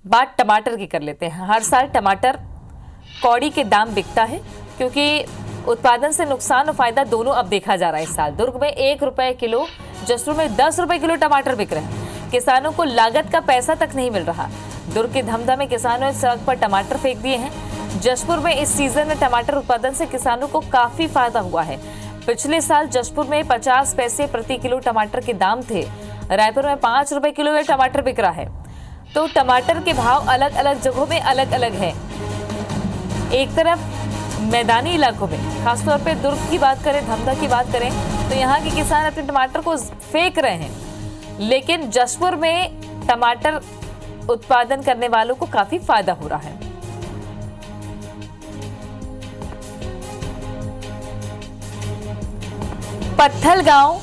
बात टमाटर की कर लेते हैं। हर साल टमाटर कौड़ी के दाम बिकता है क्योंकि उत्पादन से नुकसान और फायदा दोनों अब देखा जा रहा है। इस साल दुर्ग में 1 रुपए किलो, जसपुर में 10 रुपए किलो टमाटर बिक रहे हैं। किसानों को लागत का पैसा तक नहीं मिल रहा। दुर्ग के धमधा में किसानों ने सड़क पर टमाटर फेंक दिए हैं। जसपुर में इस सीजन में टमाटर उत्पादन से किसानों को काफी फायदा हुआ है। पिछले साल जसपुर में 50 पैसे प्रति किलो टमाटर के दाम थे। रायपुर में 5 रुपए किलो में टमाटर बिक रहा है। तो टमाटर के भाव अलग अलग जगहों में अलग अलग है। एक तरफ मैदानी इलाकों में, खासतौर पे दुर्ग की बात करें, धमधा की बात करें, तो यहाँ के किसान अपने टमाटर को फेंक रहे हैं, लेकिन जसपुर में टमाटर उत्पादन करने वालों को काफी फायदा हो रहा है। पत्थल गांव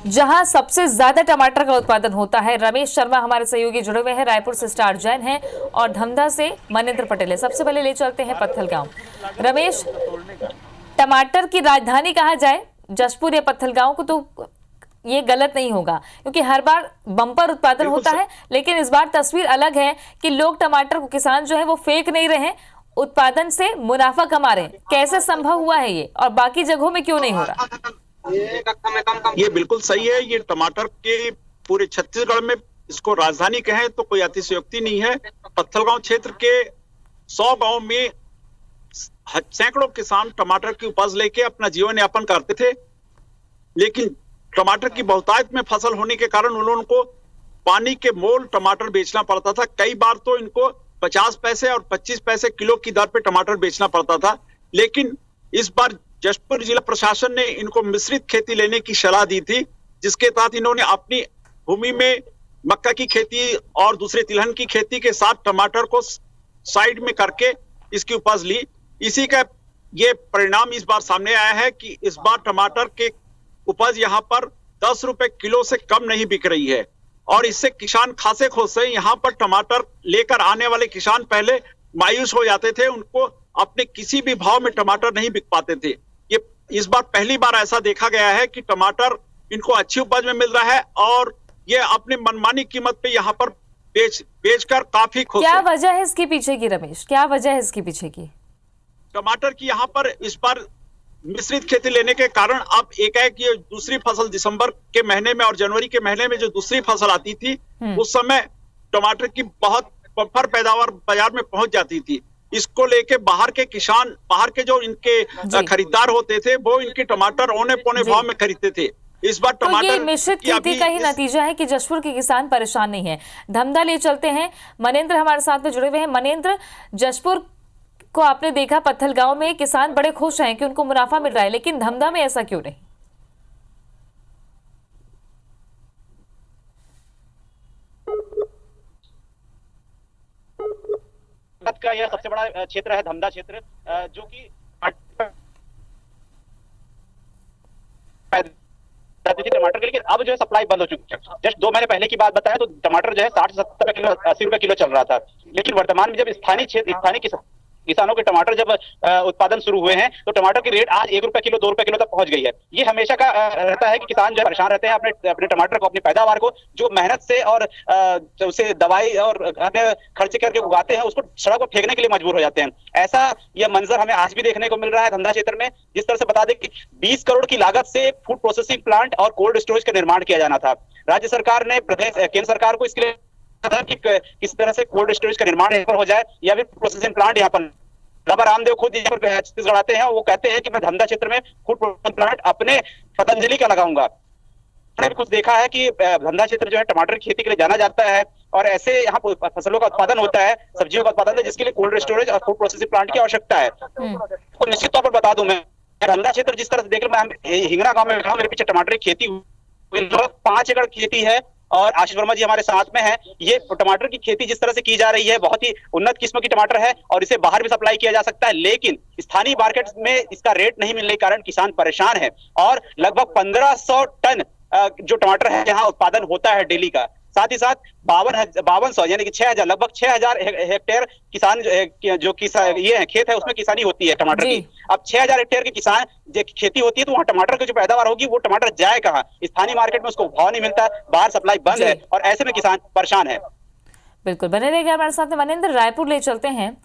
जहां सबसे ज्यादा टमाटर का उत्पादन होता है। रमेश शर्मा हमारे सहयोगी जुड़े हुए हैं, रायपुर से स्टार जैन है और धमधा से मनेंद्र पटेल है। सबसे पहले ले चलते हैं पत्थल गांव। रमेश, टमाटर की राजधानी कहा जाए जसपुर या पत्थल गांव को तो ये गलत नहीं होगा, क्योंकि हर बार बम्पर उत्पादन होता है, लेकिन इस बार तस्वीर अलग है कि लोग टमाटर को, किसान जो है वो फेंक नहीं रहे हैं, उत्पादन से मुनाफा कमा रहे हैं। कैसे संभव हुआ है ये, और बाकी जगहों में क्यों नहीं हो रहा? ये बिल्कुल सही है। ये टमाटर के पूरे छत्तीसगढ़ में इसको राजधानी कहें तो कोई अतिशयोक्ति नहीं है। पत्थलगांव क्षेत्र के 100 गांव में सैकड़ों किसान टमाटर की उपज लेके अपना जीवन यापन करते थे, लेकिन टमाटर की बहुतायत में फसल होने के कारण उन लोगों को पानी के मोल टमाटर बेचना पड़ता था। कई बार तो इनको 50 पैसे और 25 पैसे किलो की दर पे टमाटर बेचना पड़ता था। लेकिन इस बार जसपुर जिला प्रशासन ने इनको मिश्रित खेती लेने की सलाह दी थी, जिसके तहत इन्होंने अपनी भूमि में मक्का की खेती और दूसरे तिलहन की खेती के साथ टमाटर को साइड में करके इसकी उपज ली। इसी का ये परिणाम इस बार सामने आया है कि इस बार टमाटर के उपज यहाँ पर 10 रुपए किलो से कम नहीं बिक रही है, और इससे किसान खासे खुश हैं। यहाँ पर टमाटर लेकर आने वाले किसान पहले मायूस हो जाते थे, उनको अपने किसी भी भाव में टमाटर नहीं बिक पाते थे। ये इस बार पहली बार ऐसा देखा गया है कि टमाटर इनको अच्छी उपज में मिल रहा है और ये अपनी मनमानी कीमत पे यहाँ पर बेचकर काफी खुश क्या है। वजह है इसके पीछे की रमेश, क्या वजह है इसके पीछे की? टमाटर की यहाँ पर इस बार मिश्रित खेती लेने के कारण अब एकाएक ये दूसरी फसल दिसंबर के महीने में और जनवरी के महीने में जो दूसरी फसल आती थी, उस समय टमाटर की बहुत बम्पर पैदावार बाजार में पहुंच जाती थी। इसको लेके बाहर के किसान, बाहर के जो इनके खरीदार होते थे, वो इनके टमाटर औने पौने भाव में खरीदते थे। इस बार टमाटर तो ये मिश्रित खेती का ही नतीजा है कि जसपुर के किसान परेशान नहीं है। धमधा ले चलते हैं, मनेंद्र हमारे साथ में जुड़े हुए हैं। मनेंद्र, जसपुर को आपने देखा, पत्थल गांव में किसान बड़े खुश हैं कि उनको मुनाफा मिल रहा है, लेकिन धमधा में ऐसा क्यों नहीं? का यह सबसे बड़ा क्षेत्र है धमधा क्षेत्र, जो कि टमाटर के, लेकिन अब जो है सप्लाई बंद हो चुकी है। जस्ट 2 महीने पहले की बात बताएं तो टमाटर जो है 60 से 70 किलो, 80 रुपए किलो चल रहा था, लेकिन वर्तमान में जब स्थानीय किसानों के टमाटर जब उत्पादन शुरू हुए हैं तो टमाटर की रेट आज 1 रुपए किलो, 2 रुपए किलो तक पहुंच गई है। ये हमेशा का रहता है कि किसान जो है परेशान रहते हैं अपने टमाटर को, अपनी पैदावार को, जो मेहनत से और उसे दवाई और अन्य खर्चे करके उगाते हैं, उसको सड़क पर फेंकने के लिए मजबूर हो जाते हैं। ऐसा यह मंजर हमें आज भी देखने को मिल रहा है धमधा क्षेत्र में। जिस तरह से बता दें कि 20 करोड़ की लागत से फूड प्रोसेसिंग प्लांट और कोल्ड स्टोरेज का निर्माण किया जाना था। राज्य सरकार ने केंद्र सरकार को इसके लिए कि किस तरह से कोल्ड स्टोरेज का निर्माण यहाँ पर हो जाए या फिर प्रोसेसिंग प्लांट यहाँ पर। बाबा रामदेव खुद यहाँ पर छत्तीसगढ़ आते हैं, वो कहते हैं कि मैं धमधा क्षेत्र में फूड प्रोसेसिंग प्लांट अपने पतंजलि का लगाऊंगा। मैंने कुछ देखा है कि धमधा क्षेत्र जो है टमाटर की खेती के लिए जाना जाता है, और ऐसे यहाँ फसलों का उत्पादन होता है, सब्जियों का उत्पादन है, जिसके लिए कोल्ड स्टोरेज और फूड प्रोसेसिंग प्लांट की आवश्यकता है। तो निश्चित तौर पर बता दूं, मैं धमधा क्षेत्र जिस तरह से देख रहा हूं, हिंगना गांव में मेरे पीछे टमाटर की खेती 5 एकड़ खेती है और आशीष वर्मा जी हमारे साथ में है। ये टमाटर की खेती जिस तरह से की जा रही है, बहुत ही उन्नत किस्म की टमाटर है और इसे बाहर भी सप्लाई किया जा सकता है, लेकिन स्थानीय मार्केट में इसका रेट नहीं मिलने के कारण किसान परेशान है। और लगभग 1500 टन जो टमाटर है यहाँ उत्पादन होता है डेली का। साथ ही साथ 5200 यानी कि 6000, लगभग 6000 हेक्टेयर किसान जो किसान ये है खेत है, उसमें किसानी होती है टमाटर की। अब 6000 हेक्टेयर की किसान खेती होती है, तो वहाँ टमाटर की जो पैदावार होगी वो टमाटर जाए कहाँ? स्थानीय मार्केट में उसको भाव नहीं मिलता, बाहर सप्लाई बंद है और ऐसे में किसान परेशान है। बिल्कुल बने रहिएगा हमारे साथ में। मनिंदर, रायपुर ले चलते हैं।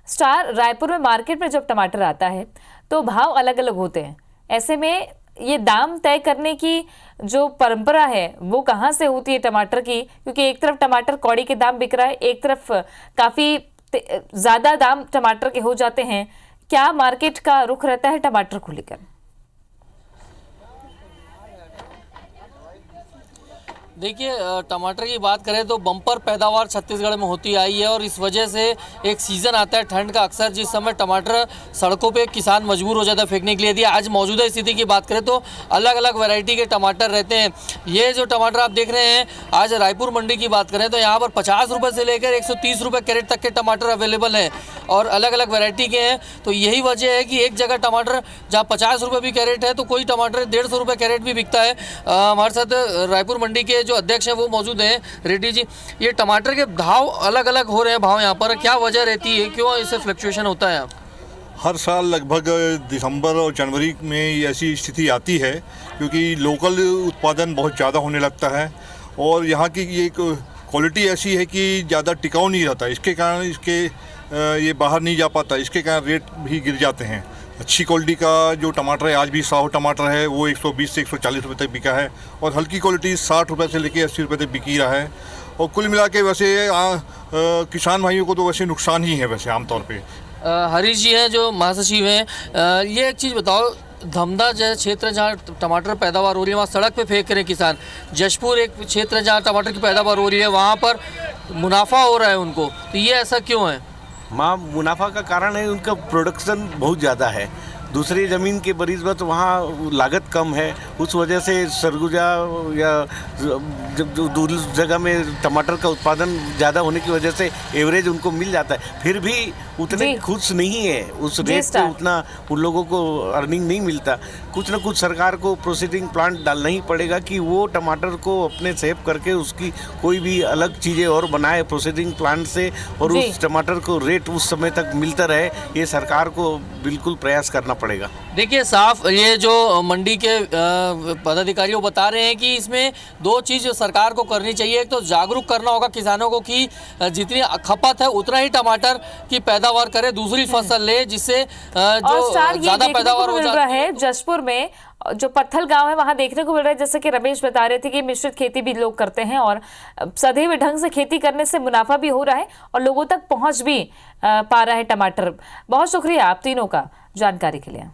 स्टार, रायपुर में मार्केट में जब टमाटर आता है तो भाव अलग अलग होते हैं, ऐसे में ये दाम तय करने की जो परंपरा है वो कहाँ से होती है टमाटर की? क्योंकि एक तरफ टमाटर कौड़ी के दाम बिक रहा है, एक तरफ काफी ज्यादा दाम टमाटर के हो जाते हैं। क्या मार्केट का रुख रहता है टमाटर को लेकर? देखिए, टमाटर की बात करें तो बम्पर पैदावार छत्तीसगढ़ में होती आई है और इस वजह से एक सीज़न आता है ठंड का अक्सर, जिस समय टमाटर सड़कों पे किसान मजबूर हो जाता है फेंकने के लिए। यदि आज मौजूदा स्थिति की बात करें तो अलग अलग वैरायटी के टमाटर रहते हैं। ये जो टमाटर आप देख रहे हैं, आज रायपुर मंडी की बात करें तो यहाँ पर 50 रुपये से लेकर 130 रुपये कैरेट तक के टमाटर अवेलेबल हैं और अलग अलग वैरायटी के हैं। तो यही वजह है कि एक जगह टमाटर जहाँ 50 रुपये भी कैरेट है तो कोई टमाटर 150 रुपये कैरेट भी बिकता है। हमारे साथ रायपुर मंडी के जो अध्यक्ष हैं वो मौजूद हैं, रेड्डी जी। ये टमाटर के भाव अलग अलग हो रहे हैं, भाव यहाँ पर क्या वजह रहती है, क्यों इससे फ्लक्चुएशन होता है? हर साल लगभग दिसंबर और जनवरी में ऐसी स्थिति आती है क्योंकि लोकल उत्पादन बहुत ज़्यादा होने लगता है और यहाँ की ये क्वालिटी ऐसी है कि ज़्यादा टिकाऊ नहीं रहता। इसके कारण ये बाहर नहीं जा पाता, इसके कारण रेट भी गिर जाते हैं। अच्छी क्वालिटी का जो टमाटर है, आज भी साहू टमाटर है, वो 120 से 140 रुपये तक बिका है और हल्की क्वालिटी 60 रुपये से लेकर 80 रुपये तक बिक ही रहा है। और कुल मिला के वैसे किसान भाइयों को तो वैसे नुकसान ही है वैसे आमतौर पे। हरीश जी हैं जो महासचिव हैं, ये एक चीज़ बताओ, धमदा जो क्षेत्र जहाँ टमाटर पैदावार हो रही है वहाँ सड़क पे फेंक रहे हैं किसान। जशपुर एक क्षेत्र है जहाँ टमाटर की पैदावार हो रही है, वहाँ पर मुनाफा हो रहा है उनको, तो ये ऐसा क्यों है? मुनाफा का कारण है उनका प्रोडक्शन बहुत ज़्यादा है। दूसरी ज़मीन के बनिस्बत वहाँ लागत कम है, उस वजह से सरगुजा या जब जो दूसरी जगह में टमाटर का उत्पादन ज़्यादा होने की वजह से एवरेज उनको मिल जाता है, फिर भी उतने खुश नहीं है। उस रेट से उतना उन लोगों को अर्निंग नहीं मिलता। कुछ ना कुछ सरकार को प्रोसेसिंग प्लांट डालना ही पड़ेगा कि वो टमाटर को अपने सेव करके उसकी कोई भी अलग चीज़ें और बनाए प्रोसेसिंग प्लांट से, और उस टमाटर को रेट उस समय तक मिलता रहे, ये सरकार को बिल्कुल प्रयास करना पड़ेगा। देखिए, साफ ये जो मंडी के पदाधिकारी बता रहे हैं कि इसमें दो चीज़ सरकार को करनी चाहिए। एक तो जागरूक करना होगा किसानों को कि जितनी खपत है उतना ही टमाटर की पैदावार करे, दूसरी फसल ले, जिससे जो ज्यादा पैदावार हो जाती है। जशपुर में जो पत्थल गांव है वहां देखने को मिल रहा है, जैसे कि रमेश बता रहे थे कि मिश्रित खेती भी लोग करते हैं और सदैव ढंग से खेती करने से मुनाफा भी हो रहा है और लोगों तक पहुंच भी पा रहा है टमाटर। बहुत शुक्रिया आप तीनों का जानकारी के लिए।